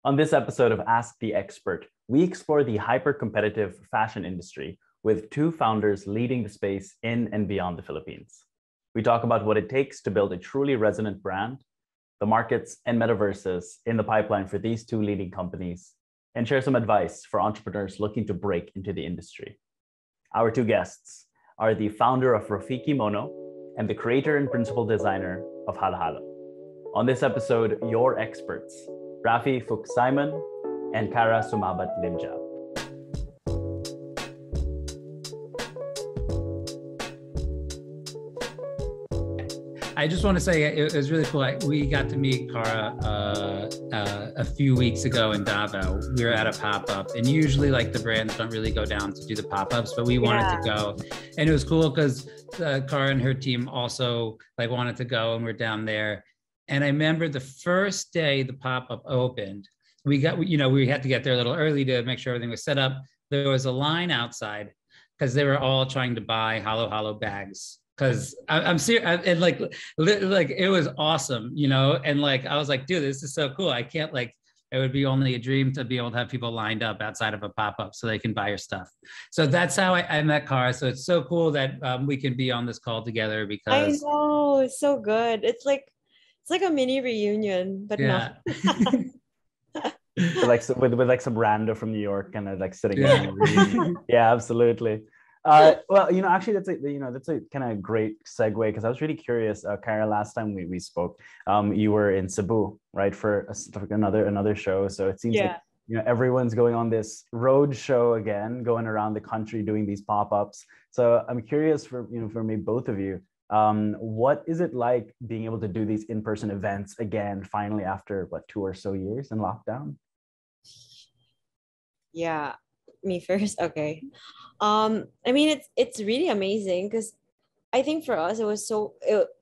On this episode of Ask the Expert, we explore the hyper-competitive fashion industry with two founders leading the space in and beyond the Philippines. We talk about what it takes to build a truly resonant brand, the markets and metaverses in the pipeline for these two leading companies, and share some advice for entrepreneurs looking to break into the industry. Our two guests are the founder of Rafikimono and the creator and principal designer of Halohalo. On this episode, your experts, Raffi Fuchs-Simon and Cara Sumabat-Limjap. I just want to say it was really cool. We got to meet Cara a few weeks ago in Davao. We were at a pop-up, and usually like the brands don't really go down to do the pop-ups, but we wanted to go. And it was cool because Cara and her team also like wanted to go, and we're down there. And I remember the first day the pop-up opened, we had to get there a little early to make sure everything was set up. There was a line outside because they were all trying to buy Halohalo bags. Because I'm serious, and like it was awesome, and like I was like, dude, this is so cool. I can't it would be only a dream to be able to have people lined up outside of a pop-up so they can buy your stuff. So that's how I met Cara. So it's so cool that we can be on this call together because I know, it's so good. It's like a mini reunion, but yeah. with some rando from New York and like sitting in. Yeah, absolutely. Well, actually, that's a kind of great segue because I was really curious, Cara. Last time we spoke, you were in Cebu, right, for another show. So it seems like everyone's going on this road show again, going around the country doing these pop-ups. So I'm curious for me, both of you, what is it like being able to do these in-person events again, finally after 2 or so years in lockdown? Yeah, me first. Okay. I mean, it's really amazing because I think for us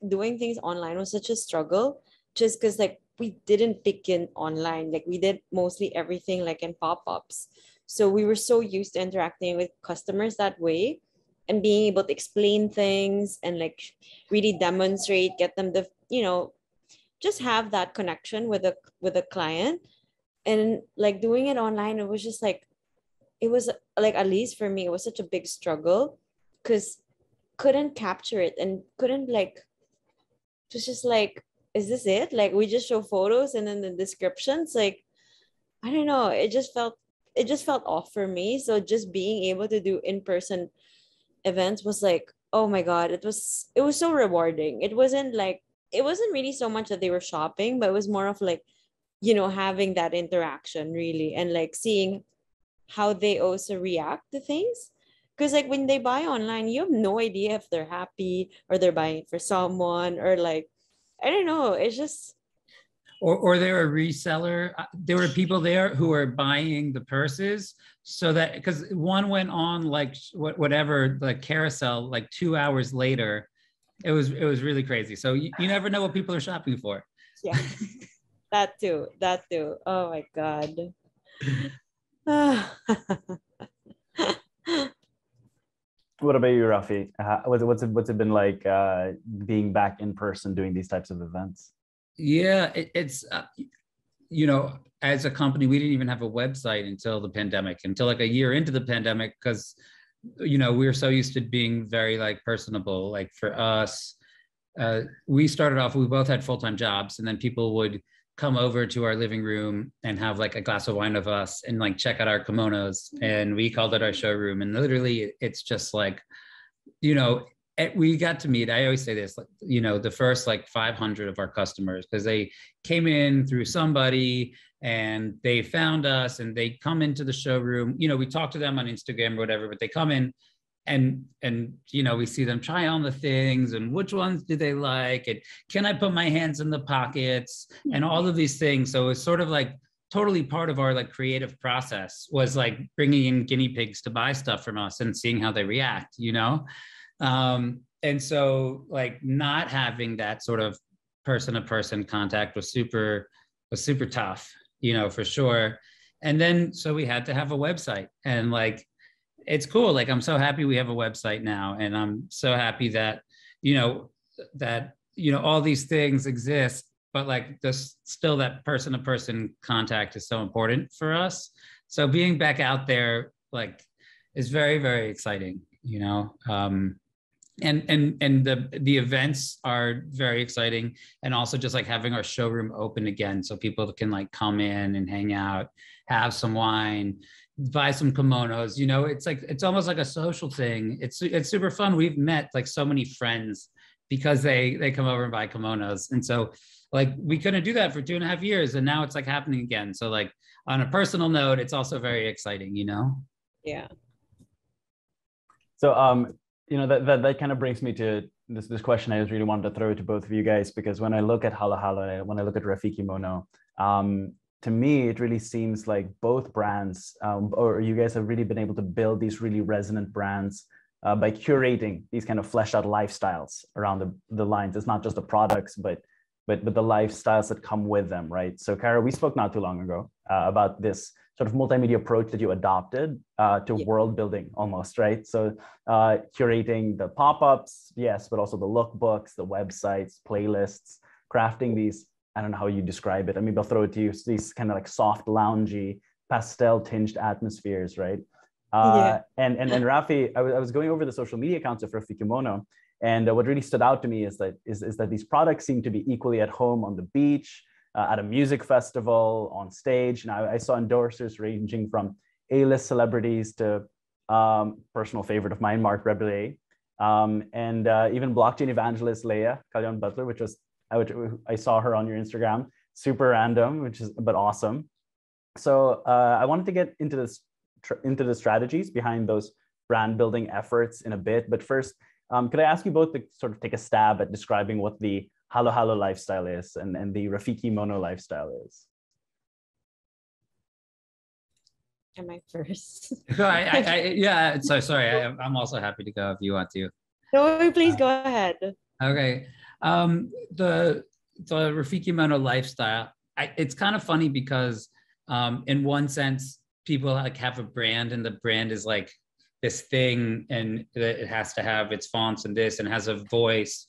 doing things online was such a struggle, just because like we didn't begin online, like we did mostly everything like in pop-ups. So we were so used to interacting with customers that way and being able to explain things and like really demonstrate, get them the just have that connection with a client. And like doing it online, it was just like, it was like, at least for me, it was such a big struggle because couldn't capture it and couldn't just like, is this it? Like we just show photos and then the descriptions, like, I don't know, it just felt off for me. So just being able to do in-person events was like, oh my God, it was so rewarding. It wasn't really so much that they were shopping, but it was more of like, having that interaction really and like seeing how they also react to things. Because like when they buy online, you have no idea if they're happy or they're buying it for someone or like, I don't know. It's just... Or they're a reseller. There were people there who were buying the purses so that, because one went on like whatever, like carousel, like 2 hours later. It was really crazy. So you never know what people are shopping for. Yeah, that too. Oh my God. What about you, Raffi? What's it been like being back in person doing these types of events? Yeah, it's as a company, we didn't even have a website until the pandemic, until like a year into the pandemic, because we were so used to being very like personable. Like for us, we started off, we both had full-time jobs, and then people would come over to our living room and have like a glass of wine with us and like check out our kimonos, and we called it our showroom. And literally it's just like, we got to meet, I always say this, the first like 500 of our customers, because they came in through somebody and they found us and they come into the showroom. We talk to them on Instagram or whatever, but they come in and we see them try on the things and which ones do they like, and can I put my hands in the pockets and all of these things. So it's sort of like totally part of our like creative process was like bringing in guinea pigs to buy stuff from us and seeing how they react, and so like not having that sort of person-to-person contact was super tough, for sure. And then so we had to have a website, and like it's cool. Like I'm so happy we have a website now, and I'm so happy that all these things exist but like this still that person to person contact is so important for us. So being back out there like is very, very exciting, you know. And the events are very exciting, and also just like having our showroom open again so people can like come in and hang out, have some wine, buy some kimonos, you know. It's like it's almost like a social thing. It's super fun. We've met like so many friends because they come over and buy kimonos, and so like we couldn't do that for 2.5 years, and now it's like happening again. So like on a personal note, it's also very exciting, you know. Yeah. So you know, that kind of brings me to this question I just really wanted to throw to both of you guys, because when I look at Halohalo, when I look at Rafikimono, to me, it really seems like both brands, or you guys have really been able to build these really resonant brands by curating these kind of fleshed out lifestyles around the lines. It's not just the products, but the lifestyles that come with them, right? So Cara, we spoke not too long ago about this sort of multimedia approach that you adopted to world building almost, right? So curating the pop-ups, yes, but also the lookbooks, the websites, playlists, crafting these, I don't know how you describe it. I mean, I'll throw it to you, these kind of like soft, loungy, pastel tinged atmospheres, right? And Raffi, I was going over the social media accounts of Raffikimono, and what really stood out to me is that these products seem to be equally at home on the beach, at a music festival, on stage. And I saw endorsers ranging from A-list celebrities to personal favorite of mine, Mark Rebillet, and even blockchain evangelist Leia Kalyan Butler, which I saw her on your Instagram. Super random, but awesome. So I wanted to get into the strategies behind those brand building efforts in a bit. But first, could I ask you both to sort of take a stab at describing what the Halohalo lifestyle is and the Rafikimono lifestyle is? Am I first? Yeah. So sorry, I'm also happy to go if you want to. No, please go ahead. Okay. The Rafikimono lifestyle, it's kind of funny because in one sense, people like have a brand, and the brand is like this thing, and it has to have its fonts and this, and has a voice.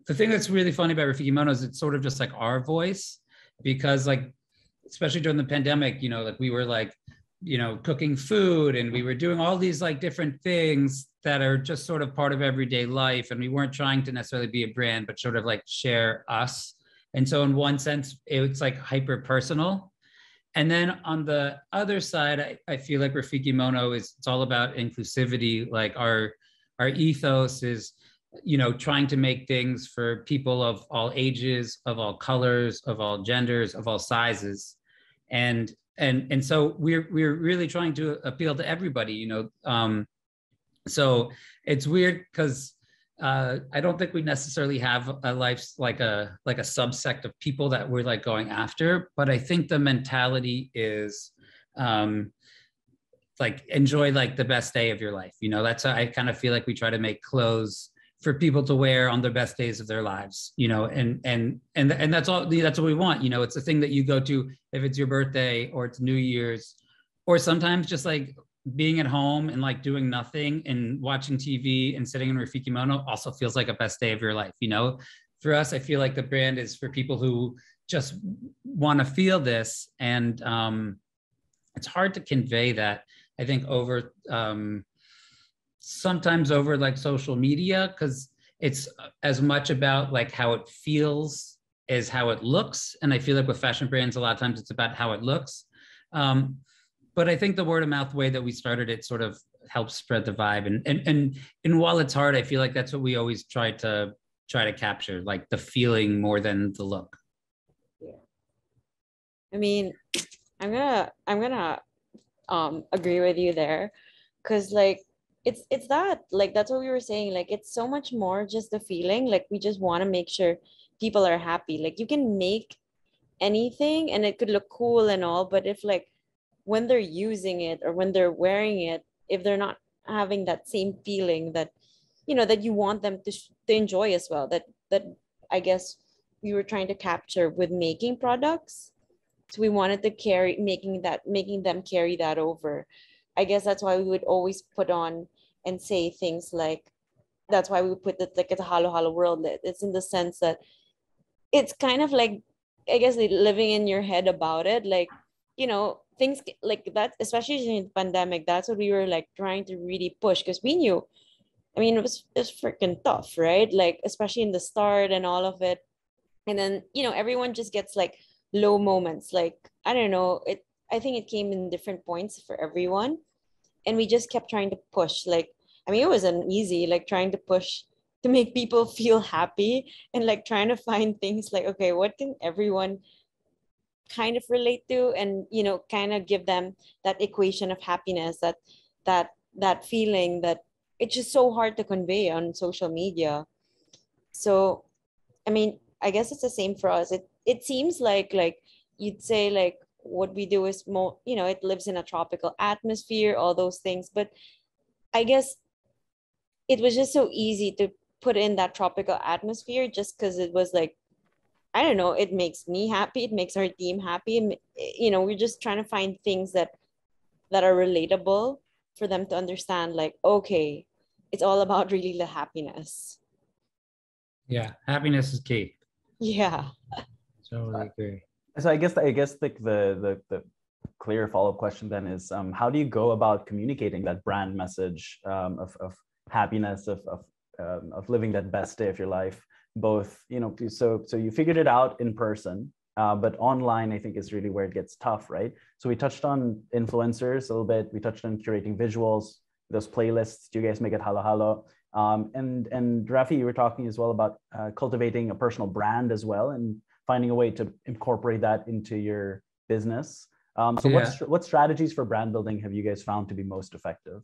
The thing that's really funny about Rafikimono is it's sort of just like our voice, because like, especially during the pandemic, you know, like we were like, you know, cooking food, and we were doing all these like different things that are just sort of part of everyday life. And we weren't trying to necessarily be a brand, but sort of like share us. And so in one sense, it's like hyper personal. And then on the other side, I feel like Rafikimono it's all about inclusivity. Like our ethos is, you know, trying to make things for people of all ages, of all colors, of all genders, of all sizes. And so we're really trying to appeal to everybody, you know. So it's weird because I don't think we necessarily have a life like a subsect of people that we're like going after, but I think the mentality is like enjoy like the best day of your life. You know, that's how I kind of feel like we try to make clothes for people to wear on their best days of their lives, you know, and that's what we want. You know, it's a thing that you go to if it's your birthday or it's New Year's, or sometimes just like being at home and like doing nothing and watching TV and sitting in Rafikimono also feels like a best day of your life. You know, for us, I feel like the brand is for people who just want to feel this. And it's hard to convey that, I think, over sometimes over like social media, because it's as much about like how it feels as how it looks. And I feel like with fashion brands, a lot of times it's about how it looks. But I think the word of mouth way that we started it sort of helps spread the vibe. And while it's hard, I feel like that's what we always try to capture, like the feeling more than the look. Yeah. I mean, I'm gonna agree with you there, because like it's that, like that's what we were saying, like it's so much more just the feeling. Like we just want to make sure people are happy. Like you can make anything and it could look cool and all, but if like when they're using it or when they're wearing it, if they're not having that same feeling that, you know, that you want them to enjoy as well, that I guess we were trying to capture with making products. So we wanted to making them carry that over. I guess that's why we would always put on and say things like, that's why we put it like it's a Halohalo world. It's in the sense that it's kind of like, I guess, like living in your head about it. Like, things like that, especially during the pandemic, that's what we were like trying to really push, because we knew, I mean, it was freaking tough, right? Like, especially in the start and all of it. And then, everyone just gets like low moments. Like, I don't know, I think it came in different points for everyone. And we just kept trying to push. Like, I mean, it wasn't easy, like trying to push to make people feel happy, and like trying to find things like, okay, what can everyone kind of relate to, and kind of give them that equation of happiness, that feeling that it's just so hard to convey on social media. So, I mean, I guess it's the same for us. It seems like you'd say like what we do is more, it lives in a tropical atmosphere, all those things. But I guess it was just so easy to put in that tropical atmosphere, just because it was like, I don't know, it makes me happy, it makes our team happy. We're just trying to find things that are relatable for them to understand, like, okay, it's all about really the happiness. Yeah, happiness is key. Yeah. Totally agree. So I guess like the clear follow-up question then is, how do you go about communicating that brand message of happiness, of living that best day of your life, both, so you figured it out in person, but online I think is really where it gets tough, right? So we touched on influencers a little bit, we touched on curating visuals, those playlists you guys make at Halohalo. And Raffi, you were talking as well about cultivating a personal brand as well, and finding a way to incorporate that into your business. So Yeah. what strategies for brand building have you guys found to be most effective?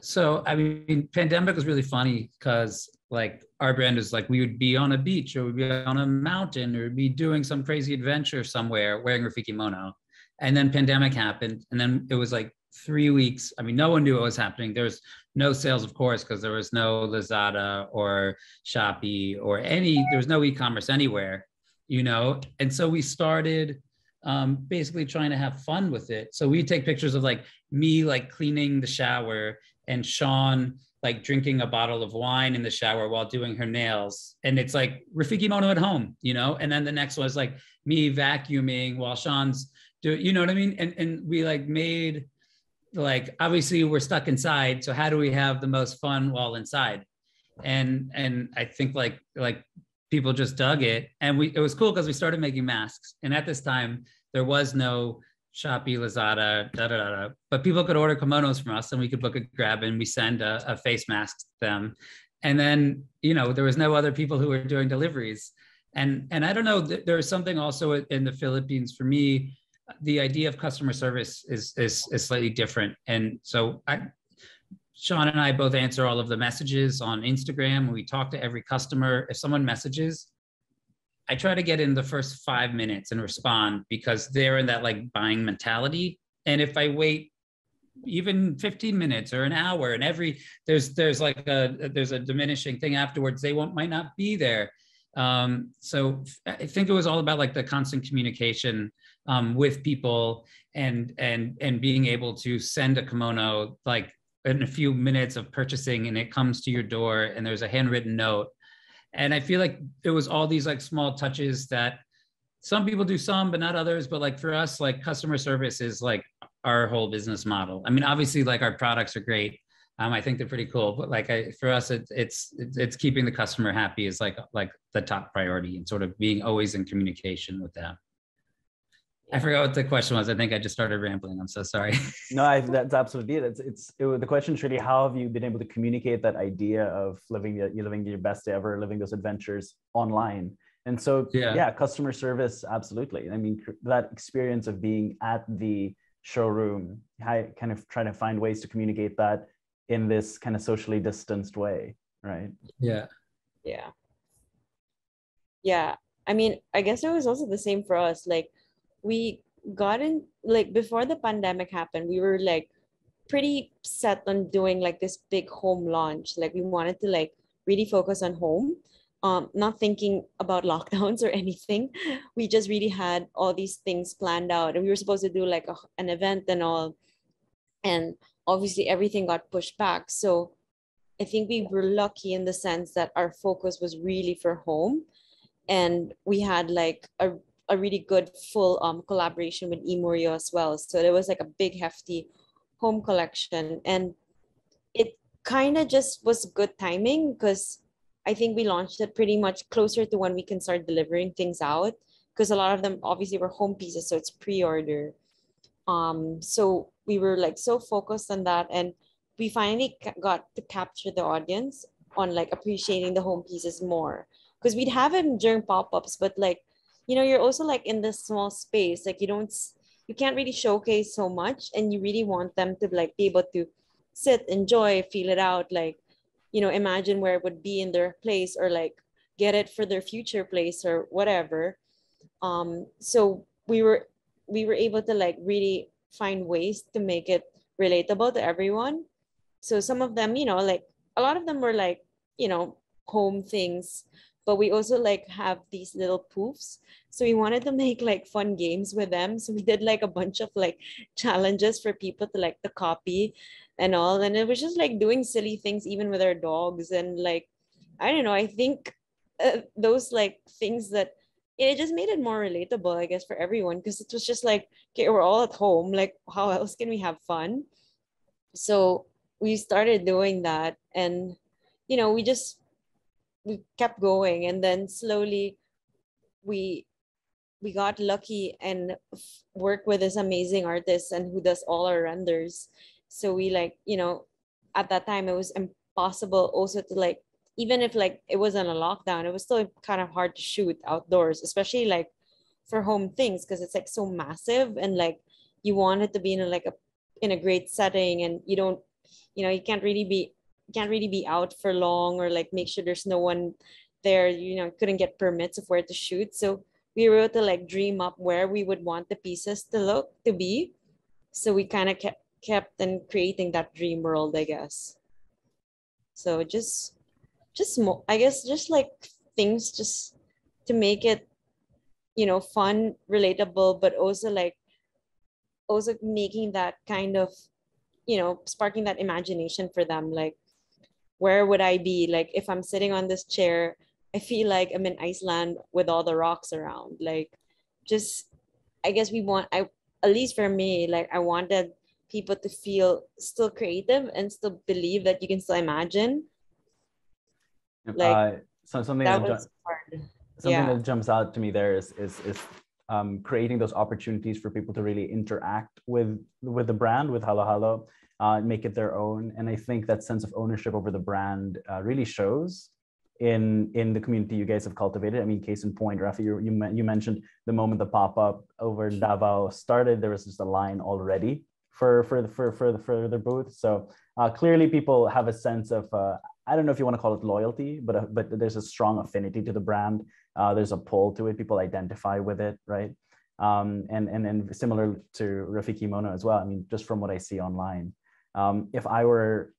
So, I mean, pandemic was really funny because like our brand is like, we would be on a beach or we'd be on a mountain or we'd be doing some crazy adventure somewhere wearing Rafikimono. And then pandemic happened. And then it was like 3 weeks. I mean, no one knew what was happening. There was no sales, of course, because there was no Lazada or Shopee or there was no e-commerce anywhere, And so we started basically trying to have fun with it. So we take pictures of like me like cleaning the shower and Sean like drinking a bottle of wine in the shower while doing her nails. And it's like Rafikimono at home, And then the next was like me vacuuming while Sean's doing, you know what I mean? And we like made like, obviously we're stuck inside. So how do we have the most fun while inside? And I think like people just dug it. And it was cool because we started making masks. And at this time, there was no Shopee, Lazada, but people could order kimonos from us and we could book a grab and we send a face mask to them. And then, there was no other people who were doing deliveries. And I don't know, there's something also in the Philippines for me, the idea of customer service is slightly different. And so Sean and I both answer all of the messages on Instagram. We talk to every customer. If someone messages, I try to get in the first 5 minutes and respond because they're in that like buying mentality. And if I wait even 15 minutes or an hour and there's a diminishing thing afterwards, they might not be there. So I think it was all about like the constant communication with people and being able to send a kimono like in a few minutes of purchasing and it comes to your door and there's a handwritten note. And I feel like it was all these like small touches that some people do some, but not others. But like for us, like customer service is like our whole business model. I mean, obviously like our products are great. I think they're pretty cool, but like for us, it's keeping the customer happy is like the top priority and sort of being always in communication with them. I forgot what the question was. I think I just started rambling. I'm so sorry. No, that's absolutely it. The question is really, how have you been able to communicate that idea of living your best day ever, living those adventures online? And so, yeah, customer service, absolutely. I mean, that experience of being at the showroom, I kind of trying to find ways to communicate that in this kind of socially distanced way, right? Yeah. I mean, I guess it was also the same for us. Like, we got in, like, before the pandemic happened, we were like pretty set on doing like this big home launch. Like, we wanted to like really focus on home, not thinking about lockdowns or anything. We just really had all these things planned out, and we were supposed to do like an event and all. And obviously everything got pushed back. So I think we were lucky in the sense that our focus was really for home. and we had like a really good full collaboration with Imorio as well. So there was like a big hefty home collection, and it kind of just was good timing because I think we launched it pretty much closer to when we can start delivering things out, because a lot of them obviously were home pieces, so it's pre-order. So we were like so focused on that, and we finally got to capture the audience on like appreciating the home pieces more, because we'd have them during pop-ups, but like, you know, you're also like in this small space, like you can't really showcase so much, and you really want them to like be able to sit, enjoy, feel it out, like, you know, imagine where it would be in their place, or like get it for their future place or whatever. So we were able to like really find ways to make it relatable to everyone. So some of them, you know, like a lot of them were like, you know, home things, but we also like have these little poofs, so we wanted to make like fun games with them. So we did like a bunch of like challenges for people to like to copy and all, and it was just like doing silly things even with our dogs, and like, I don't know, I think those like things that it just made it more relatable, I guess, for everyone, because it was just like, okay, we're all at home, like how else can we have fun? So we started doing that, and you know, we kept going, and then slowly we we got lucky and work with this amazing artist and who does all our renders. So we like, you know, at that time it was impossible also to like, even if like it wasn't a lockdown, it was still kind of hard to shoot outdoors, especially like for home things, because it's like so massive, and like you want it to be in a like a in a great setting, and you don't, you know, you can't really be out for long, or like make sure there's no one there, you know, couldn't get permits of where to shoot. So we were able to like dream up where we would want the pieces to look to be. So we kind of kept and creating that dream world, I guess. So just I guess just like things just to make it, you know, fun, relatable, but also like also making that kind of, you know, sparking that imagination for them, like where would I be like if I'm sitting on this chair? I feel like I'm in Iceland with all the rocks around. Like, just I guess we want I at least for me, like I wanted people to feel still creative and still believe that you can still imagine. Yep. Like So something that that was hard. something Yeah. that jumps out to me there is creating those opportunities for people to really interact with the brand, with Halohalo, make it their own. And I think that sense of ownership over the brand really shows in the community you guys have cultivated. I mean, case in point, Raffi, you mentioned the moment the pop-up over Davao started, there was just a line already for their booth. So clearly people have a sense of I don't know if you want to call it loyalty, but there's a strong affinity to the brand. There's a pull to it. People identify with it, right? And similar to Rafikimono as well. I mean, just from what I see online, if I were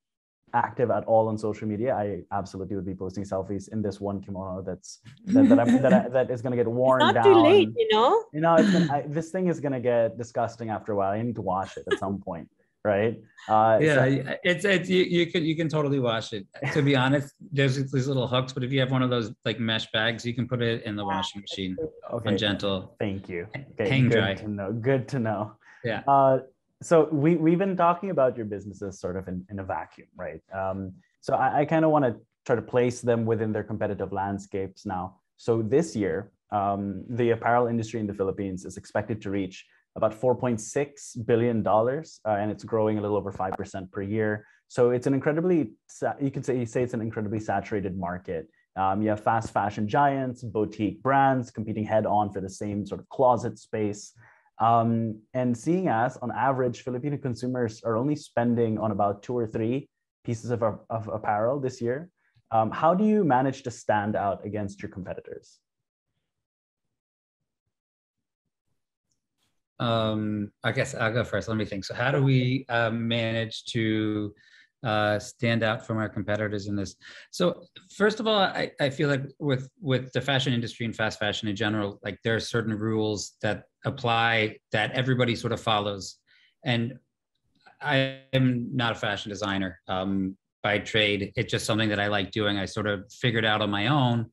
active at all on social media, I absolutely would be posting selfies in this one kimono that is going to get It's worn not too late, down. you know? You know, this thing is going to get disgusting after a while. I need to wash it at some point, right? Yeah, it's you can totally wash it. To be honest, there's these little hooks, but if you have one of those like mesh bags, you can put it in the washing machine on Okay, gentle. thank you. Okay, Hang good dry. to know. Good to know. Yeah. So we've been talking about your businesses sort of in a vacuum, right? So I kind of want to try to place them within their competitive landscapes now. So this year, the apparel industry in the Philippines is expected to reach about $4.6 billion, and it's growing a little over 5% per year. So it's an incredibly, you could say it's an incredibly saturated market. You have fast fashion giants, boutique brands competing head on for the same sort of closet space. And seeing as on average, Filipino consumers are only spending on about 2 or 3 pieces of apparel this year. How do you manage to stand out against your competitors? I guess I'll go first. Let me think. So how do we manage to stand out from our competitors in this? So first of all, I feel like with the fashion industry and fast fashion in general, like there are certain rules that apply that everybody sort of follows. And I am not a fashion designer by trade. It's just something that I like doing. I sort of figured out on my own.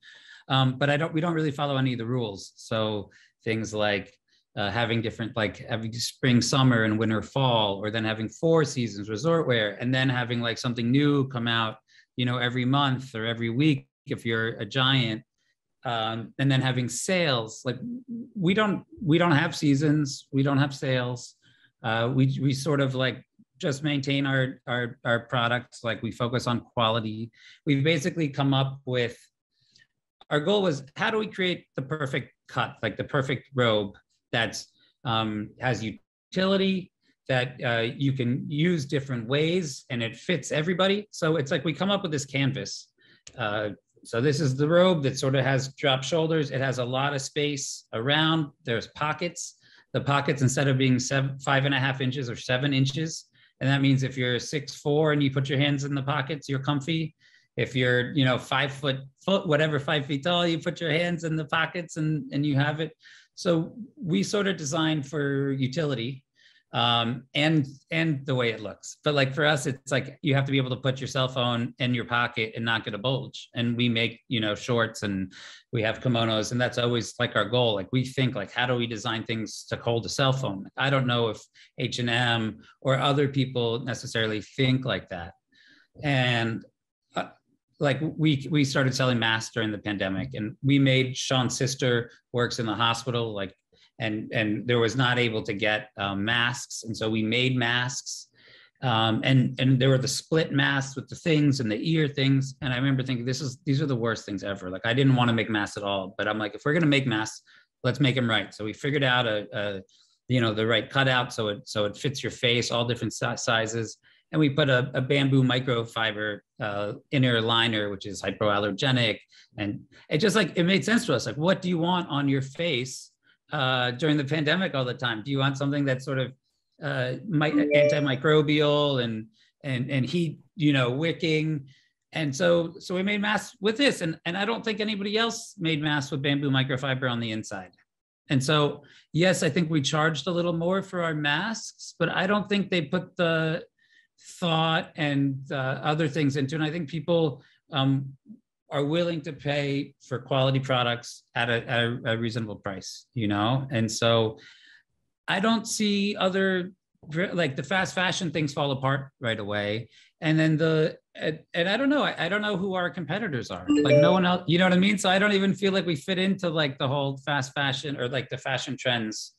But we don't really follow any of the rules. So things like having different, like having spring, summer, and winter, fall, or then having 4 seasons resort wear, and then having like something new come out, you know, every month or every week if you're a giant, and then having sales. Like we don't have seasons, we don't have sales. We sort of like just maintain our products. Like we focus on quality. We've basically come up with, our goal was, how do we create the perfect cut, like the perfect robe that's has utility, that you can use different ways and it fits everybody. So it's like we come up with this canvas. So this is the robe that sort of has drop shoulders. It has a lot of space around. There's pockets. The pockets, instead of being 5.5 inches or 7 inches. And that means if you're 6'4" and you put your hands in the pockets, you're comfy. If you're, you know, 5 feet tall, you put your hands in the pockets and you have it. So we sort of designed for utility, and the way it looks. But like for us, it's like you have to be able to put your cell phone in your pocket and not get a bulge. And we make, you know, shorts, and we have kimonos, and that's always like our goal. Like we think like, how do we design things to hold a cell phone? I don't know if H&M or other people necessarily think like that. And like we started selling masks during the pandemic, and we made, Sean's sister works in the hospital, like, and there was not able to get masks. And so we made masks, and there were the split masks with the things and the ear things. And I remember thinking, these are the worst things ever. Like I didn't want to make masks at all, but I'm like, if we're going to make masks, let's make them right. So we figured out the right cutout. So it fits your face, all different sizes. And we put a bamboo microfiber inner liner, which is hypoallergenic. And it just like, it made sense to us. Like, what do you want on your face during the pandemic all the time? Do you want something that's sort of antimicrobial and heat, you know, wicking? And so we made masks with this. And I don't think anybody else made masks with bamboo microfiber on the inside. And so, yes, I think we charged a little more for our masks, but I don't think they put the thought and other things into it. And I think people are willing to pay for quality products at a reasonable price, you know? And so I don't see other, like the fast fashion things fall apart right away. And then and I don't know, I don't know who our competitors are. Like no one else, you know what I mean? So I don't even feel like we fit into like the whole fast fashion or like the fashion trends.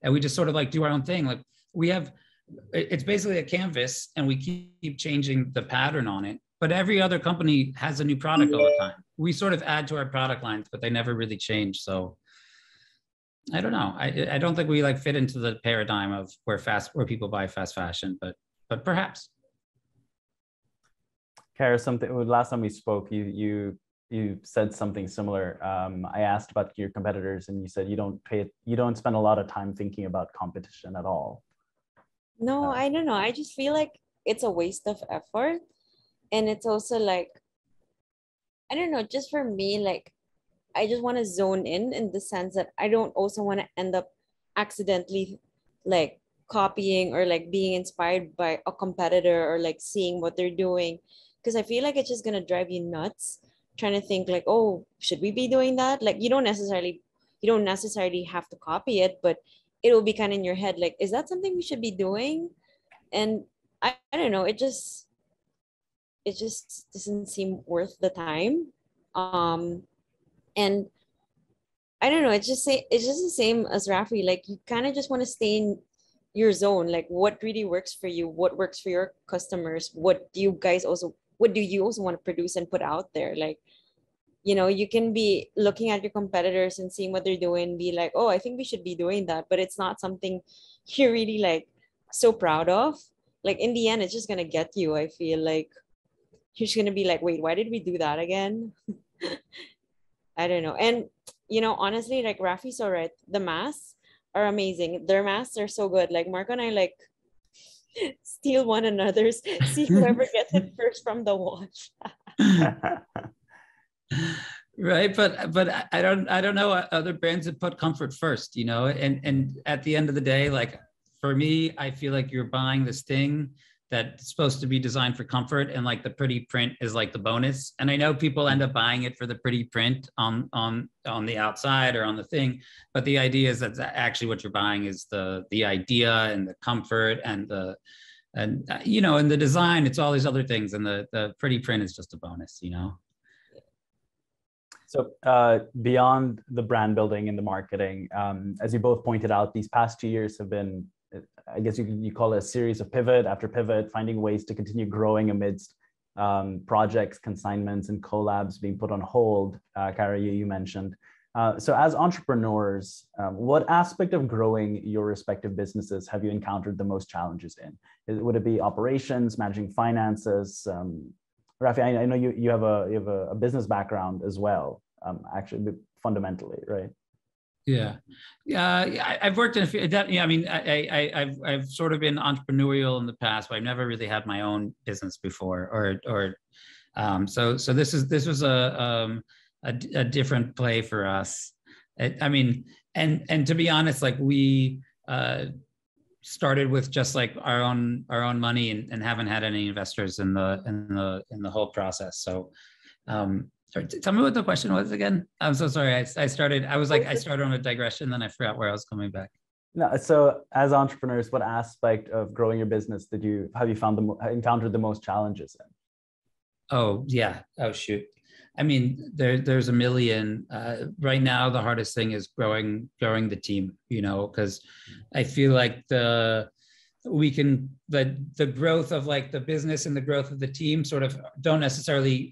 And we just sort of like do our own thing. Like it's basically a canvas and we keep changing the pattern on it, but every other company has a new product all the time. We sort of add to our product lines, but they never really change. So I don't know. I don't think we like fit into the paradigm of where people buy fast fashion, but perhaps. Cara, last time we spoke, you said something similar. I asked about your competitors, and you said you don't spend a lot of time thinking about competition at all. No, I don't know. I just feel like it's a waste of effort. And it's also like, I don't know, just for me, like, I just want to zone in the sense that I don't also want to end up accidentally like copying or like being inspired by a competitor or like seeing what they're doing. Because I feel like it's just going to drive you nuts trying to think like, oh, should we be doing that? Like, you don't necessarily have to copy it, but it will be kind of in your head, like, is that something we should be doing? And I don't know, it just doesn't seem worth the time. And I don't know, it's just the same as Raffi. Like you kind of just want to stay in your zone, like what really works for you, what works for your customers, what do you also want to produce and put out there? Like, you know, you can be looking at your competitors and seeing what they're doing, be like, oh, I think we should be doing that, but it's not something you're really like so proud of. Like in the end, it's just gonna get you. I feel like you're just gonna be like, wait, why did we do that again? I don't know. And you know, honestly, like Raffi's so right. The masks are amazing. Their masks are so good. Like Marco and I like steal one another's, see whoever gets it first from the wash. Right, but I don't know other brands that put comfort first, you know. And at the end of the day, like for me, I feel like you're buying this thing that's supposed to be designed for comfort, and like the pretty print is like the bonus. And I know people end up buying it for the pretty print on the outside or on the thing, but the idea is that actually what you're buying is the idea and the comfort and the and the design. It's all these other things, and the pretty print is just a bonus, So beyond the brand building and the marketing, as you both pointed out, these past 2 years have been, I guess you call it a series of pivot after pivot, finding ways to continue growing amidst projects, consignments, and collabs being put on hold. Cara, you mentioned. So as entrepreneurs, what aspect of growing your respective businesses have you encountered the most challenges in? Would it be operations, managing finances? Raffi, I know you have a business background as well, actually, fundamentally, right? Yeah, I've worked in a few. I mean, I've sort of been entrepreneurial in the past, but I've never really had my own business before, so this was a different play for us. I mean, and to be honest, like we started with just like our own money and haven't had any investors in the whole process. So tell me what the question was again. I'm so sorry. I started on a digression, then I forgot where I was coming back. No, so as entrepreneurs, what aspect of growing your business have you encountered the most challenges in? Oh yeah. Oh shoot. I mean, there's a million. Right now, the hardest thing is growing the team, because I feel like the growth of like the business and the growth of the team sort of don't necessarily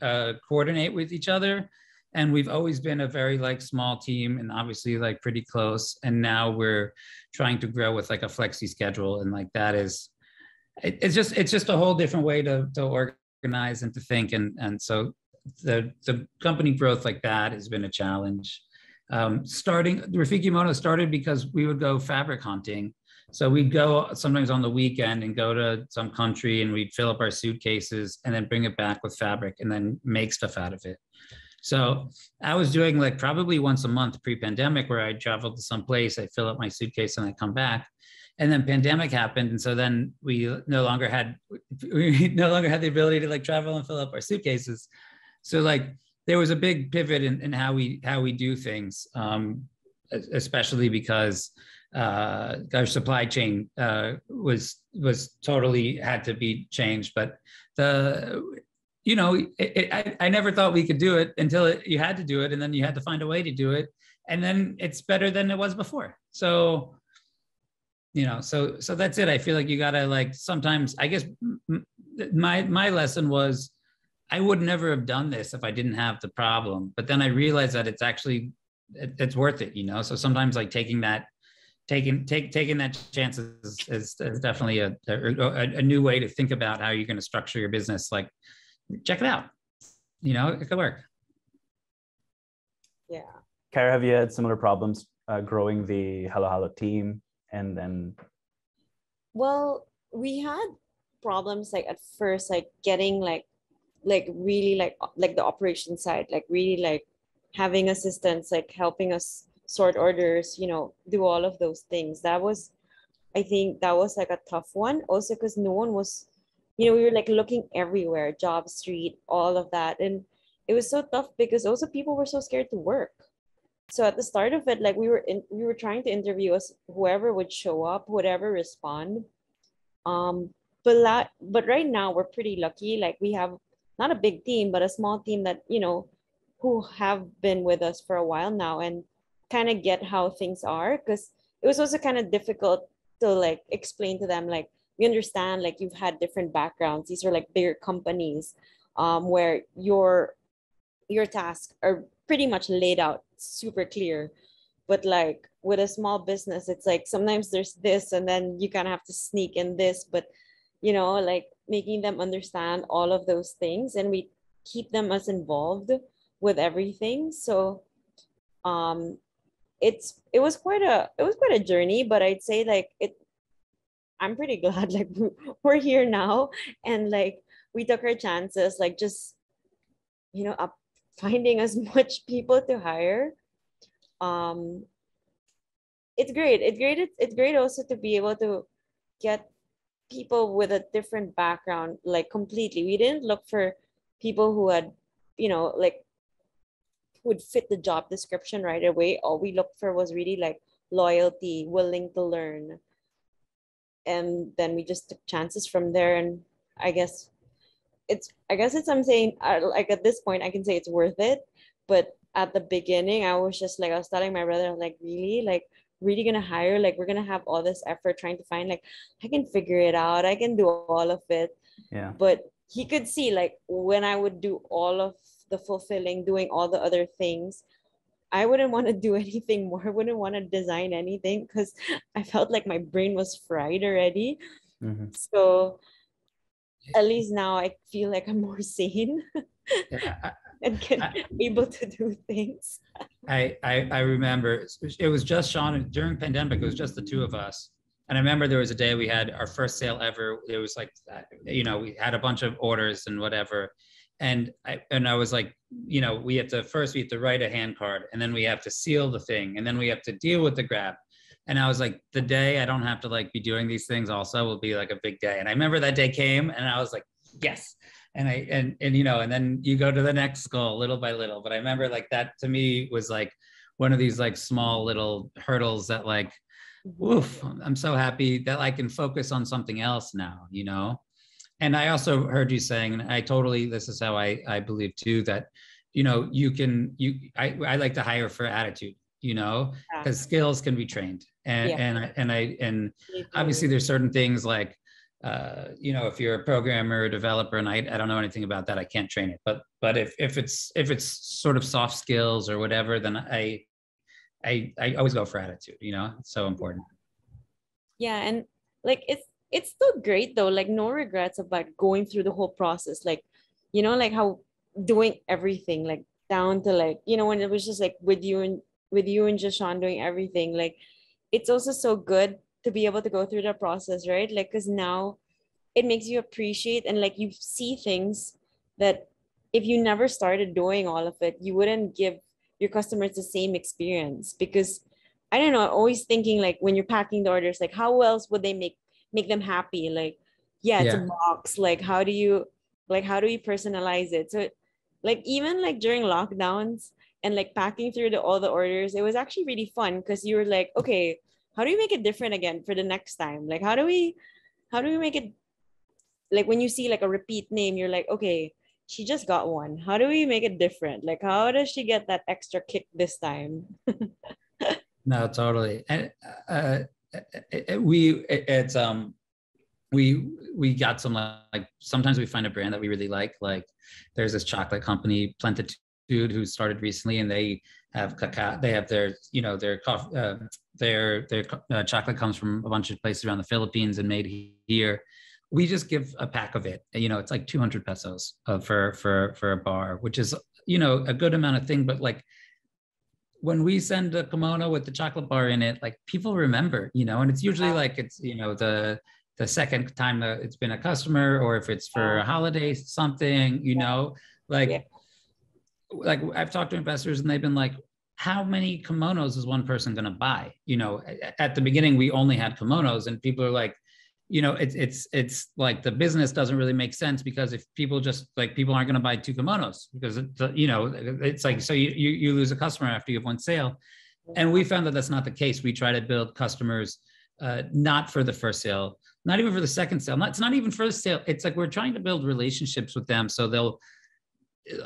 coordinate with each other. And we've always been a very like small team and obviously like pretty close. And now we're trying to grow with like a flexi schedule. And like that is, it's just a whole different way to organize and to think. And so the company growth like that has been a challenge. Rafikimono started because we would go fabric hunting. So we'd go sometimes on the weekend and go to some country and we'd fill up our suitcases and then bring it back with fabric and then make stuff out of it. So I was doing like probably once a month pre-pandemic, where I traveled to some place, I fill up my suitcase and I come back. And then pandemic happened. And so then we no longer had the ability to like travel and fill up our suitcases. So like there was a big pivot in how we do things, especially because our supply chain was totally had to be changed. But I never thought we could do it until you had to do it, and then you had to find a way to do it, and then it's better than it was before. So so that's it. I feel like you gotta like sometimes. I guess my lesson was, I would never have done this if I didn't have the problem. But then I realized that it's worth it, So sometimes like taking that chance is definitely a new way to think about how you're going to structure your business. Like, check it out, it could work. Yeah. Cara, have you had similar problems growing the Halohalo team? And then, well, we had problems like at first, like getting like really like the operation side, like really like having assistants like helping us sort orders, do all of those things. I think that was like a tough one, also because no one was, we were like looking everywhere, Job Street, all of that, and it was so tough because also people were so scared to work. So at the start of it, like we were trying to interview us, whoever would show up, whatever respond. But right now we're pretty lucky. Like we have not a big team, but a small team that, who have been with us for a while now and kind of get how things are. Because it was also kind of difficult to like explain to them, like, we understand like you've had different backgrounds. These are like bigger companies where your tasks are pretty much laid out super clear. But like with a small business, it's like sometimes there's this and then you kind of have to sneak in this, but like making them understand all of those things, and we keep them as involved with everything. So it was quite a journey, but I'd say like I'm pretty glad like we're here now, and like we took our chances, like just up finding as much people to hire. It's great also to be able to get people with a different background, like completely. We didn't look for people who had, like would fit the job description right away. All we looked for was really like loyalty, willing to learn. And then we just took chances from there. And I guess it's I'm saying, like at this point I can say it's worth it. But at the beginning I was just like, I was telling my brother, I was like, really, like, really gonna hire, like we're gonna have all this effort trying to find, like, I can figure it out, I can do all of it. Yeah. But he could see, like, when I would do all of the fulfilling, doing all the other things, I wouldn't want to do anything more. I wouldn't want to design anything because I felt like my brain was fried already. Mm-hmm. So at least now I feel like I'm more sane Yeah, and can able to do things. I remember it was just Sean during pandemic. It was just the two of us, and I remember there was a day we had our first sale ever. It was like, we had a bunch of orders and whatever, and I was like, we have to write a hand card, and then we have to seal the thing, and then we have to deal with the grab. And I was like, the day I don't have to like be doing these things also will be like a big day. And I remember that day came, and I was like, yes. And then you go to the next goal little by little. But I remember like that to me was like one of these like small little hurdles that like, woof, I'm so happy that I can focus on something else now, And I also heard you saying, and this is how I believe too, that, I like to hire for attitude, because skills can be trained. And obviously there's certain things like, if you're a programmer or developer, and I don't know anything about that, I can't train it. But if it's sort of soft skills or whatever, then I always go for attitude. It's so important. Yeah, and like it's still great though. Like no regrets about going through the whole process. Like, like how doing everything, like down to like, when it was just like with you and just Sean doing everything. Like it's also so good to be able to go through the process, right? Like, because now it makes you appreciate and like you see things that if you never started doing all of it, you wouldn't give your customers the same experience. Because I don't know, always thinking like when you're packing the orders, like how else would they make them happy? Like, yeah, it's a box. Like how do you personalize it? So like even like during lockdowns and like packing through all the orders, it was actually really fun because you were like, okay, how do we make it different again for the next time? Like how do we make it, like when you see like a repeat name, you're like, okay, she just got one. How do we make it different? Like how does she get that extra kick this time? No, totally. And we got some like sometimes we find a brand that we really like. Like there's this chocolate company, Plentitude, who started recently, and they have cacao. They have their coffee. Their chocolate comes from a bunch of places around the Philippines and made here. We just give a pack of it. It's like 200 pesos for a bar, which is a good amount of thing. But like when we send a kimono with the chocolate bar in it, like people remember, and it's usually like it's the second time that it's been a customer, or if it's for a holiday something, like I've talked to investors and they've been like, how many kimonos is one person going to buy? At the beginning we only had kimonos, and people are like, it's like the business doesn't really make sense, because if people aren't going to buy two kimonos, because it's like, so you lose a customer after you have one sale. And we found that that's not the case. We try to build customers, not for the first sale, not even for the second sale. It's not even for the sale. It's like we're trying to build relationships with them, so they'll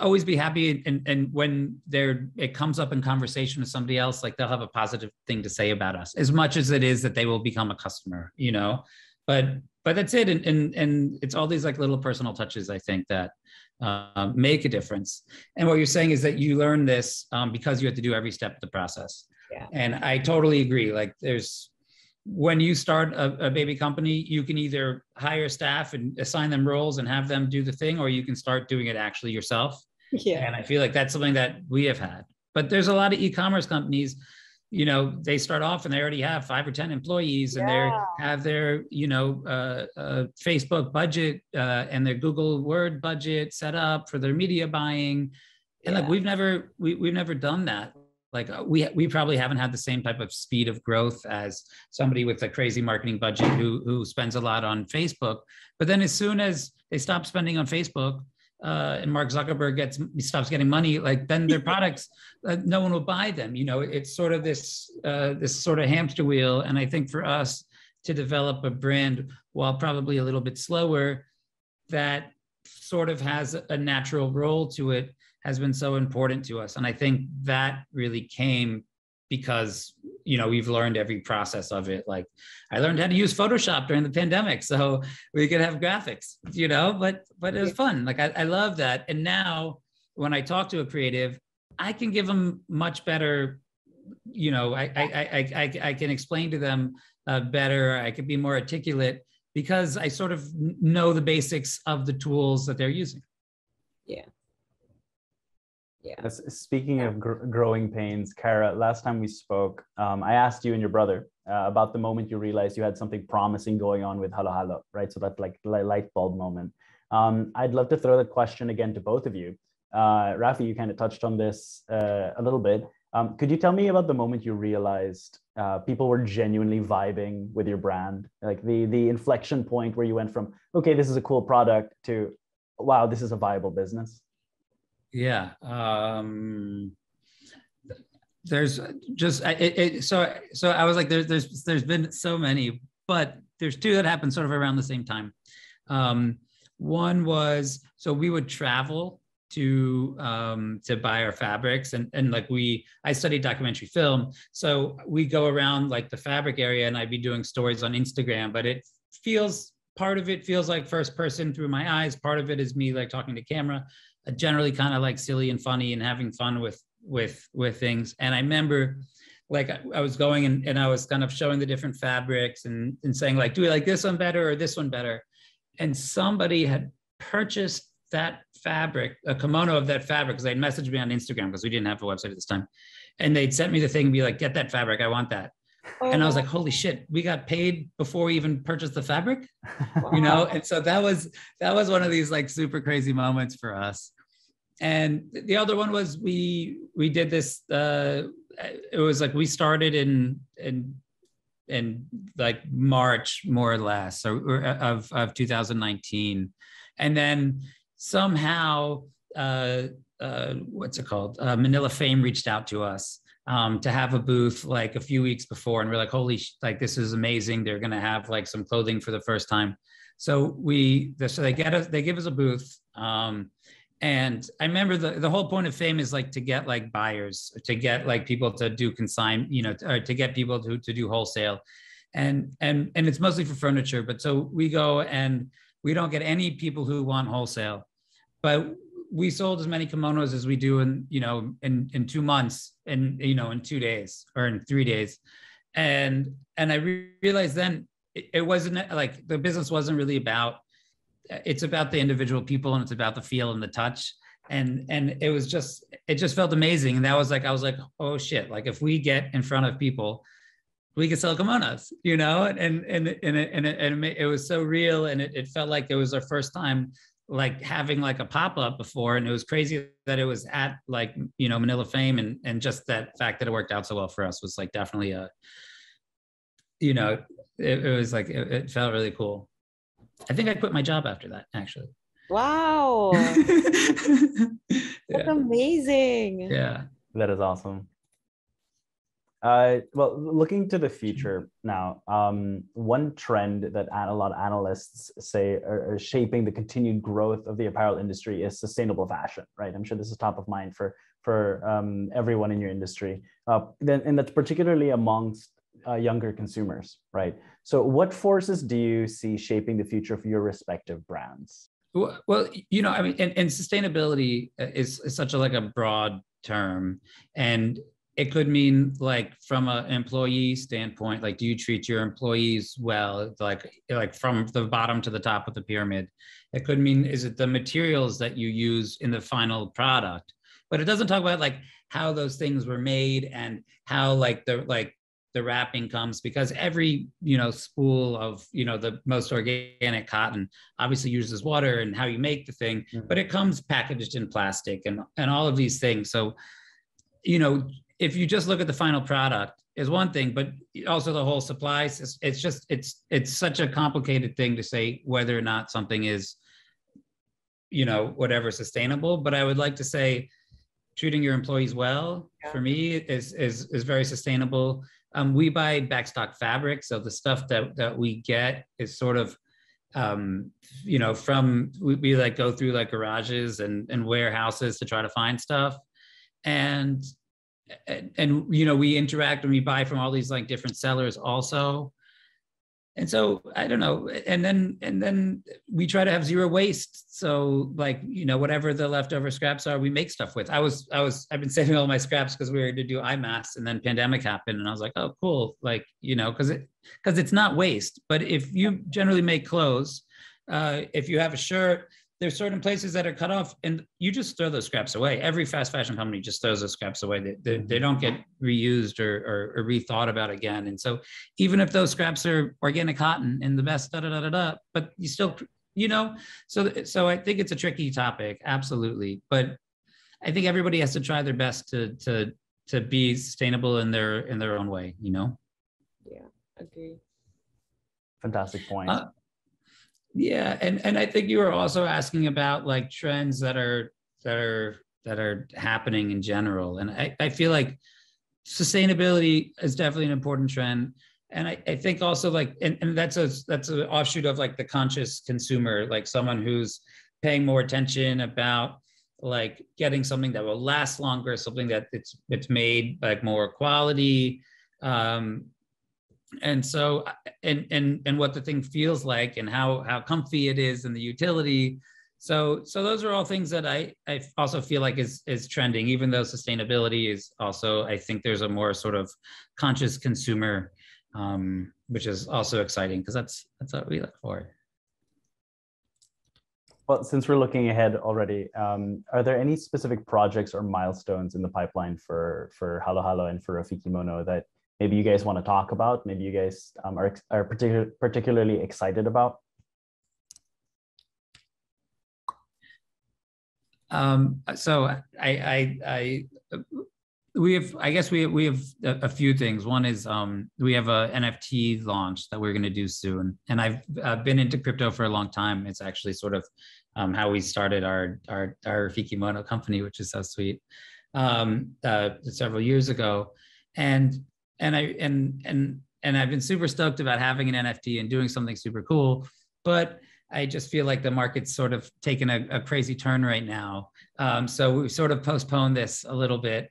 always be happy. And when it comes up in conversation with somebody else, like they'll have a positive thing to say about us, as much as it is that they will become a customer, But that's it. And it's all these like little personal touches, I think, that make a difference. And what you're saying is that you learn this because you have to do every step of the process. Yeah. And I totally agree. Like when you start a baby company, you can either hire staff and assign them roles and have them do the thing, or you can start doing it actually yourself. Yeah. And I feel like that's something that we have had. But there's a lot of e-commerce companies, they start off and they already have 5 or 10 employees, and they have their, Facebook budget and their Google Word budget set up for their media buying. And like we've never done that. Like we probably haven't had the same type of speed of growth as somebody with a crazy marketing budget who spends a lot on Facebook. But then as soon as they stop spending on Facebook, and Mark Zuckerberg stops getting money, like then their products, no one will buy them. You know, it's sort of this sort of hamster wheel. And I think for us to develop a brand, while probably a little bit slower, that sort of has a natural role to it, has been so important to us. And I think that really came because, you know, we've learned every process of it. Like I learned how to use Photoshop during the pandemic, so we could have graphics, you know, but it was fun. Like I love that. And now when I talk to a creative, I can give them much better, you know, I can explain to them better. I could be more articulate because I sort of know the basics of the tools that they're using. Yeah. Yeah. Speaking of growing pains, Cara, last time we spoke, I asked you and your brother about the moment you realized you had something promising going on with Halohalo, right? So that like light bulb moment. I'd love to throw that question again to both of you. Raffi, you kind of touched on this a little bit. Could you tell me about the moment you realized people were genuinely vibing with your brand? Like the inflection point where you went from, okay, this is a cool product to, wow, this is a viable business? Yeah. There's just, so I was like, there's been so many, but there's two that happened sort of around the same time. One was, so we would travel to buy our fabrics and like I studied documentary film. So we go around like the fabric area and I'd be doing stories on Instagram, but part of it feels like first person through my eyes. Part of it is me like talking to camera, generally kind of like silly and funny and having fun with things. And I remember like I was going and I was kind of showing the different fabrics and saying like, do we like this one better or this one better? And somebody had purchased that fabric, a kimono of that fabric, because they'd messaged me on Instagram because we didn't have a website at this time. And they'd sent me the thing and be like, get that fabric, I want that. Oh. And I was like, holy shit, we got paid before we even purchased the fabric, you know? And so that was one of these like super crazy moments for us. And the other one was we did this, it was like we started in like March, more or less, of 2019. And then somehow, what's it called? Manila Fame reached out to us to have a booth like a few weeks before. And we're like, holy, like, this is amazing. They're going to have like some clothing for the first time. So they give us a booth. And I remember the whole point of Fame is like to get like buyers, to get like people to do consign, you know, or to get people to do wholesale. And it's mostly for furniture. But so we go and we don't get any people who want wholesale, but we sold as many kimonos as we do in 2 months and, you know, in 2 days or in 3 days. And I realized then it wasn't like the business wasn't really about, it's about the individual people and it's about the feel and the touch. And it just felt amazing. And that was like, I was like, oh shit, like if we get in front of people, we could sell kimonos, you know, and it was so real. And it felt like it was our first time like having like a pop-up before. And it was crazy that it was at like, you know, Manila Fame and just that fact that it worked out so well for us was like definitely you know, it was like, it felt really cool. I think I quit my job after that, actually. Wow. That's amazing. Yeah. That is awesome. Well, looking to the future now, one trend that a lot of analysts say are shaping the continued growth of the apparel industry is sustainable fashion, right? I'm sure this is top of mind for everyone in your industry. And that's particularly amongst younger consumers, right? So what forces do you see shaping the future of your respective brands? Well, you know, I mean, and sustainability is such a like a broad term, and it could mean like from an employee standpoint, like do you treat your employees well, like from the bottom to the top of the pyramid? It could mean, is it the materials that you use in the final product? But it doesn't talk about like how those things were made and how like the wrapping comes, because every, you know, spool of, you know, the most organic cotton obviously uses water and how you make the thing, but it comes packaged in plastic and all of these things. So, you know, if you just look at the final product is one thing, but also the whole supplies, it's such a complicated thing to say whether or not something is, whatever, sustainable. But I would like to say treating your employees well, for me, is very sustainable. We buy backstock fabric, so the stuff that we get is sort of, we like go through like garages and warehouses to try to find stuff, and we interact and we buy from all these like different sellers also. And so I don't know, and then we try to have zero waste. So like, whatever the leftover scraps are, we make stuff with. I've been saving all my scraps because we were to do IMAS, and then pandemic happened, and I was like, oh, cool, like, because it's not waste. But if you generally make clothes, if you have a shirt, there's certain places that are cut off, and you just throw those scraps away. Every fast fashion company just throws those scraps away. They don't get reused or rethought about again. And so even if those scraps are organic cotton and the best, but you still, so I think it's a tricky topic, absolutely. But I think everybody has to try their best to be sustainable in their own way, Yeah, agree. Fantastic point. Yeah, and I think you were also asking about like trends that are happening in general, and I feel like sustainability is definitely an important trend, and I think also like and that's an offshoot of like the conscious consumer, like someone who's paying more attention about like getting something that will last longer, something that it's made like more quality. And so, and what the thing feels like and how comfy it is and the utility. So those are all things that I also feel like is trending, even though sustainability is also, I think there's a more sort of conscious consumer, which is also exciting because that's what we look for. Well, since we're looking ahead already, are there any specific projects or milestones in the pipeline for Halohalo and for Rafikimono that maybe you guys want to talk about, maybe you guys are particularly excited about? So we have a few things. One is we have a NFT launch that we're going to do soon, and I've been into crypto for a long time. It's actually sort of how we started our Rafikimono company, which is so sweet, several years ago, and I've been super stoked about having an NFT and doing something super cool, but I just feel like the market's sort of taken a crazy turn right now. So we sort of postponed this a little bit.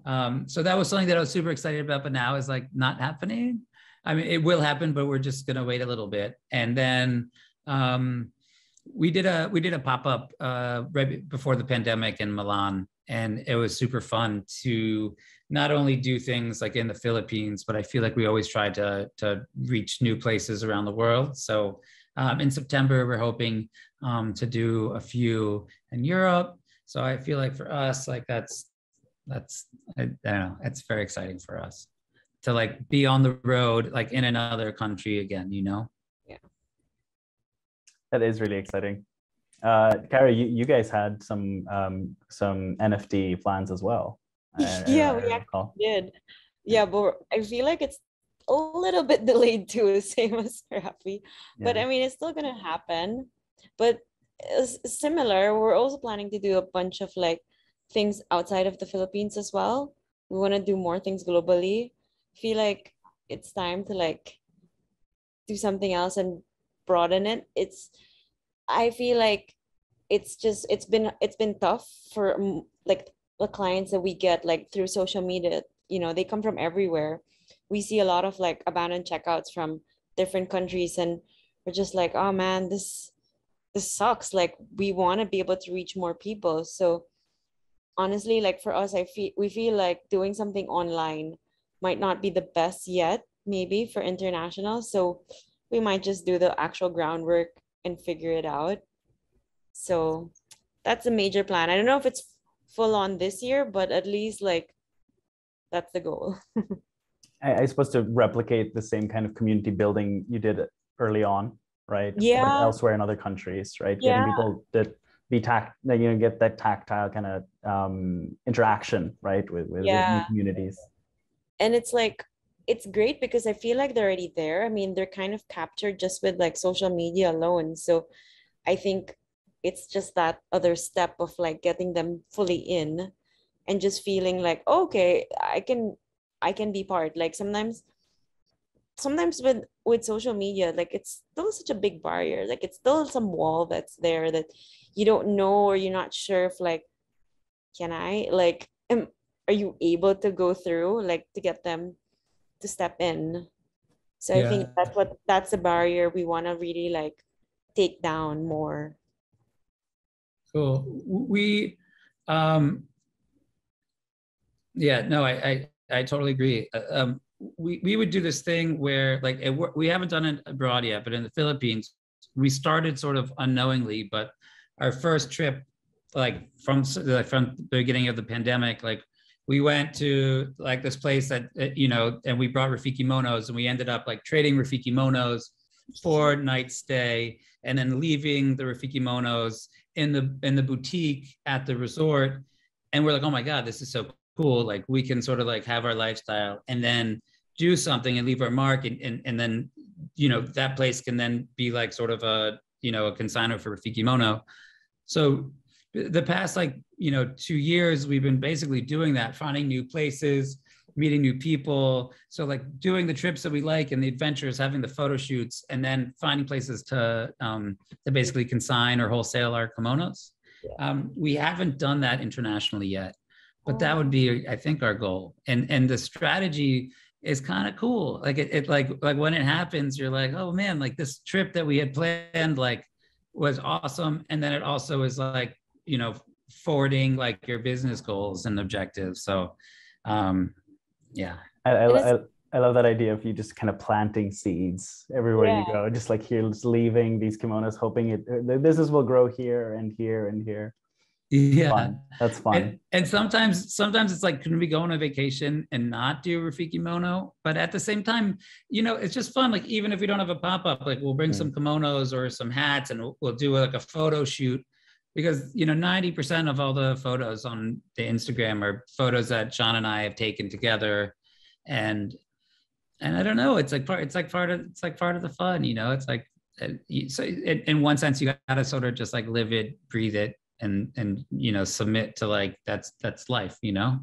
So that was something that I was super excited about, but now is like not happening. I mean, it will happen, but we're just gonna wait a little bit. And then we did a pop-up right before the pandemic in Milan, and it was super fun to not only do things like in the Philippines, but I feel like we always try to reach new places around the world. So in September, we're hoping to do a few in Europe. So I feel like for us, like that's I don't know, it's very exciting for us to like be on the road, like in another country again, Yeah. That is really exciting. Cara, you guys had some NFT plans as well. Yeah, we actually did. Yeah, but I feel like it's a little bit delayed too, same as Raffi. But I mean, it's still gonna happen. But it's similar, we're also planning to do a bunch of like things outside of the Philippines as well. We want to do more things globally. Feel like it's time to like do something else and broaden it. I feel like it's been tough for like the clients that we get like through social media. They come from everywhere. We see a lot of like abandoned checkouts from different countries, and we're just like, oh man, this sucks. Like we want to be able to reach more people. So honestly, like for us, we feel like doing something online might not be the best yet, maybe for international. So we might just do the actual groundwork and figure it out. So that's a major plan. I don't know if it's full on this year, but at least like that's the goal. I suppose to replicate the same kind of community building you did early on, right? Yeah. Like elsewhere in other countries, right? Yeah. Getting people that get that tactile kind of interaction, right, with new communities. And it's like, it's great because I feel like they're already there. I mean, they're kind of captured just with like social media alone. So I think it's just that other step of like getting them fully in and just feeling like, oh, okay, I can be part. Like sometimes with social media, like it's still such a big barrier. Like it's still some wall that's there that you don't know, or you're not sure if like, can I like are you able to go through like to get them to step in? So I think Yeah. that's a barrier we want to really like take down more. Cool. We, yeah, no, I totally agree. We would do this thing where like we haven't done it abroad yet, but in the Philippines, we started sort of unknowingly. But our first trip, like from the beginning of the pandemic, like we went to like this place that and we brought Rafikomonos, and we ended up like trading Rafikomonos for night stay, and then leaving the Rafikomonos in the boutique at the resort. And we're like, oh my God, this is so cool. Like we can sort of like have our lifestyle and then do something and leave our mark. And then, that place can then be like sort of a consignor for Rafikimono. So the past 2 years, we've been basically doing that, finding new places, meeting new people. So like doing the trips that we like and the adventures, having the photo shoots, and then finding places to basically consign or wholesale our kimonos. We haven't done that internationally yet, but that would be, I think, our goal. And the strategy is kind of cool. Like it like when it happens, you're like, oh man, like this trip that we had planned like was awesome. And then it also is like, forwarding like your business goals and objectives. So yeah. I love that idea of you just kind of planting seeds everywhere you go, just like here, just leaving these kimonos, hoping the business will grow here and here and here. Yeah, that's fun. And sometimes it's like, can we go on a vacation and not do Rafikomono? But at the same time, it's just fun. Like even if we don't have a pop-up, like we'll bring some kimonos or some hats, and we'll do like a photo shoot, because 90% of all the photos on the Instagram are photos that Sean and I have taken together, and I don't know, it's like part of the fun. It's like, so in one sense, you got to sort of just like live it, breathe it, and submit to like that's life. Yeah,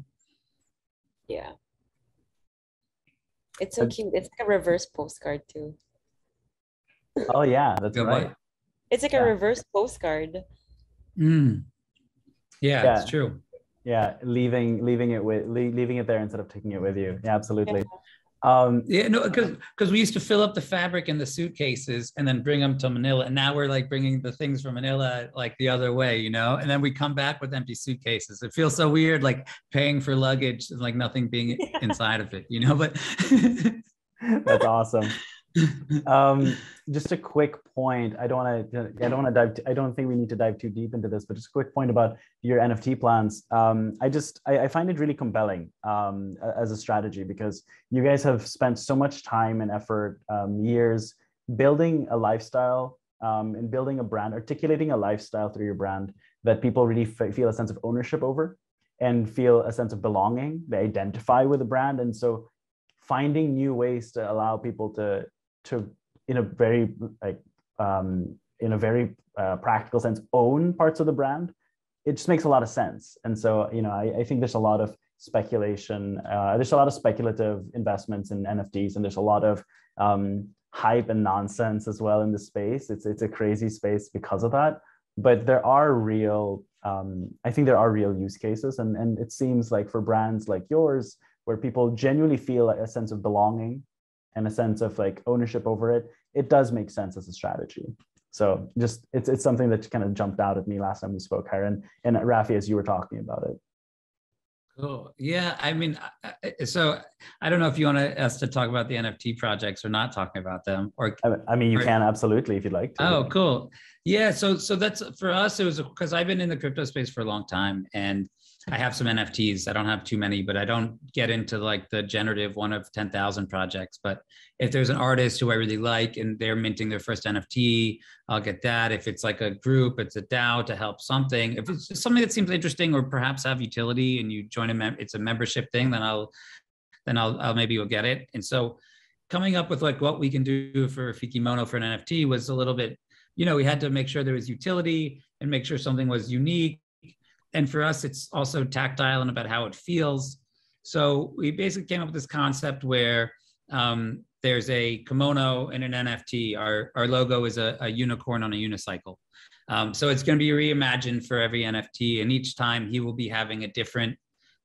it's so cute. It's like a reverse postcard too. Oh yeah, that's right. It's like a reverse postcard. Yeah, it's true. Yeah, leaving it there instead of taking it with you. Yeah, absolutely. Because we used to fill up the fabric in the suitcases and then bring them to Manila, and now we're like bringing the things from Manila like the other way, and then we come back with empty suitcases. It feels so weird, like paying for luggage and like nothing being inside of it, but that's awesome. Just a quick point. I don't think we need to dive too deep into this, but just a quick point about your NFT plans. I find it really compelling as a strategy, because you guys have spent so much time and effort, years building a lifestyle and building a brand, articulating a lifestyle through your brand that people really feel a sense of ownership over and feel a sense of belonging. They identify with the brand. And so finding new ways to allow people to in a very practical sense own parts of the brand, it just makes a lot of sense. And so I think there's a lot of speculation, there's a lot of speculative investments in NFTs, and there's a lot of hype and nonsense as well in the space. It's a crazy space because of that, but there are real I think there are real use cases, and it seems like for brands like yours, where people genuinely feel a sense of belonging and a sense of like ownership over it, it does make sense as a strategy. So just it's something that kind of jumped out at me last time we spoke, Karen, and Raffi, as you were talking about it. Cool. Yeah, I mean, so I don't know if you want us to talk about the NFT projects or not talking about them, or I mean, you can absolutely if you'd like to. Oh, cool. Yeah, so that's for us. It was because I've been in the crypto space for a long time, and I have some NFTs. I don't have too many, but I don't get into like the generative one of 10,000 projects. But if there's an artist who I really like and they're minting their first NFT, I'll get that. If it's like a group, it's a DAO to help something. If it's just something that seems interesting or perhaps have utility and you join it's a membership thing, then I'll maybe you'll get it. And so coming up with like what we can do for Rafikimono for an NFT was a little bit, we had to make sure there was utility and make sure something was unique. And for us, it's also tactile and about how it feels. So we basically came up with this concept where there's a kimono and an NFT. Our logo is a unicorn on a unicycle. So it's going to be reimagined for every NFT. And each time he will be having a different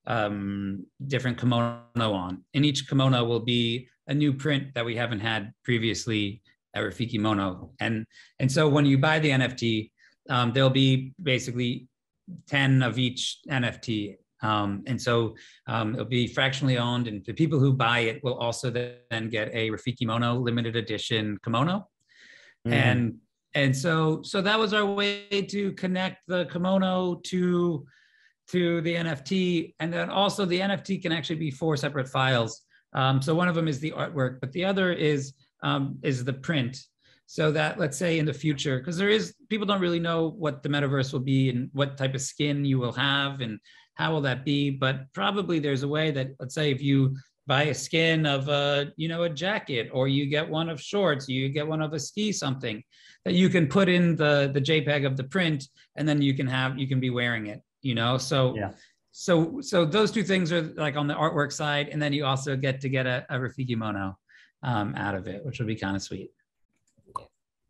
kimono on. And each kimono will be a new print that we haven't had previously at Rafikimono. And so when you buy the NFT, there'll be basically 10 of each NFT. And so it'll be fractionally owned, and the people who buy it will also then get a Rafikimono limited edition kimono. And so that was our way to connect the kimono to the NFT. And then also the NFT can actually be 4 separate files. So one of them is the artwork, but the other is the print. So that, let's say in the future, because people don't really know what the metaverse will be and what type of skin you will have and how will that be, but probably there's a way that, let's say if you buy a skin of a jacket, or you get one of shorts, you get one of a ski something, that you can put in the JPEG of the print, and then you can be wearing it, so yeah. So those two things are like on the artwork side, and then you also get a Rafikimono out of it, which will be kind of sweet.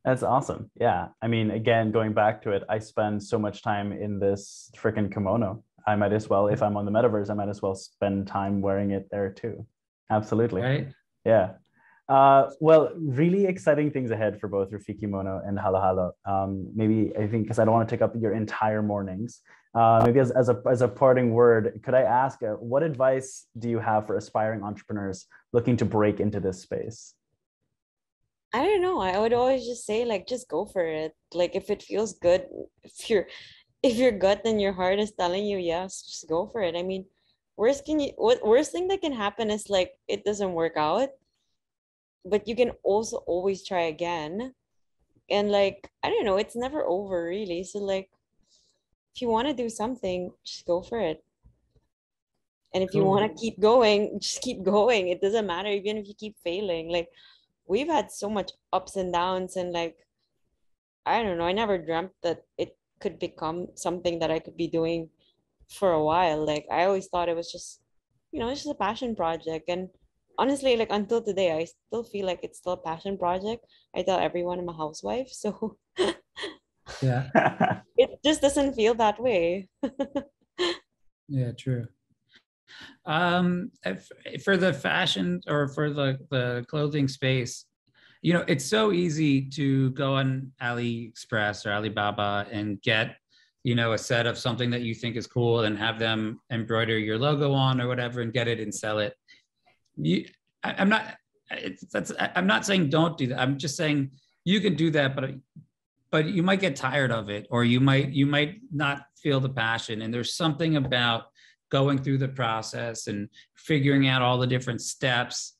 That's awesome. Yeah. I mean, again, going back to it, I spend so much time in this freaking kimono. I might as well, if I'm on the metaverse, I might as well spend time wearing it there too. Absolutely. Right. Yeah. Well, really exciting things ahead for both Rafikimono and Halohalo. Maybe, I think, because I don't want to take up your entire mornings, maybe as a parting word, could I ask, what advice do you have for aspiring entrepreneurs looking to break into this space? I don't know. I would always just say, like, just go for it. Like, if it feels good, if your gut and your heart is telling you yes, just go for it. I mean, worst thing that can happen is like it doesn't work out, but you can also always try again. And like, I don't know, it's never over really. So like, if you want to do something, just go for it. And if you want to keep going, just keep going. It doesn't matter even if you keep failing. Like, we've had so much ups and downs, and like, I don't know, I never dreamt that it could become something that I could be doing for a while. Like, I always thought it was just, it's just a passion project. And honestly, like, until today, I still feel like it's still a passion project. I tell everyone I'm a housewife, so yeah, it just doesn't feel that way. Yeah, true. For the fashion or for the clothing space, it's so easy to go on AliExpress or Alibaba and get, a set of something that you think is cool and have them embroider your logo on or whatever and get it and sell it. I'm not saying don't do that. I'm just saying you can do that, but you might get tired of it, or you might not feel the passion. And there's something about going through the process and figuring out all the different steps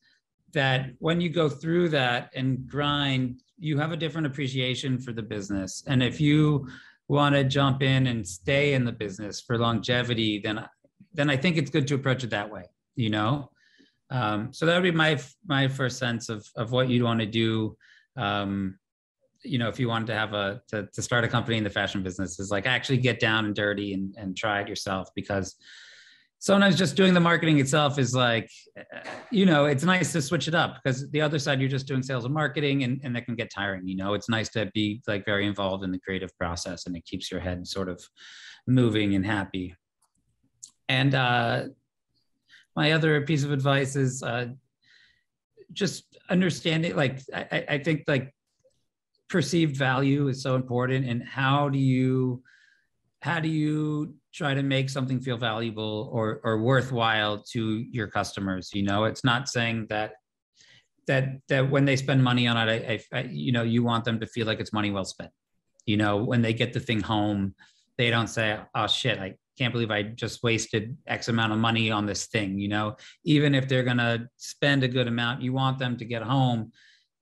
that when you go through that and grind, you have a different appreciation for the business. And if you want to jump in and stay in the business for longevity, then I think it's good to approach it that way, So that would be my first sense of what you'd want to do. If you wanted to have to start a company in the fashion business, is like actually get down and dirty and try it yourself, because sometimes just doing the marketing itself is like, it's nice to switch it up, because the other side, you're just doing sales and marketing, and that can get tiring. It's nice to be like very involved in the creative process, and it keeps your head sort of moving and happy. And my other piece of advice is just understanding, like, I think like perceived value is so important. And how do you try to make something feel valuable or worthwhile to your customers? It's not saying that when they spend money on it, you want them to feel like it's money well spent. When they get the thing home, they don't say, oh shit, can't believe I just wasted X amount of money on this thing, you know? Even if they're gonna spend a good amount, you want them to get home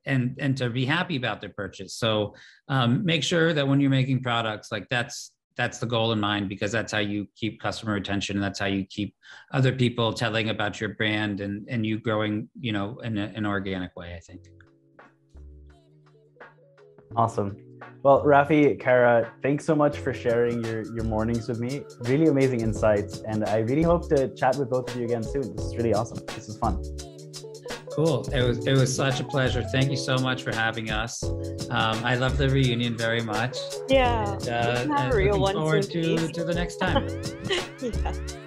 and to be happy about their purchase. So make sure that when you're making products, like that's the goal in mind, because that's how you keep customer retention, and that's how you keep other people telling about your brand and you growing, you know, in an organic way, I think. Awesome. Well, Raffi, Cara, thanks so much for sharing your mornings with me. Really amazing insights. And I really hope to chat with both of you again soon. This is really awesome. This is fun. Cool. It was such a pleasure. Thank you so much for having us. I love the reunion very much. Yeah. And, have a real one looking forward soon, to the next time. Yeah.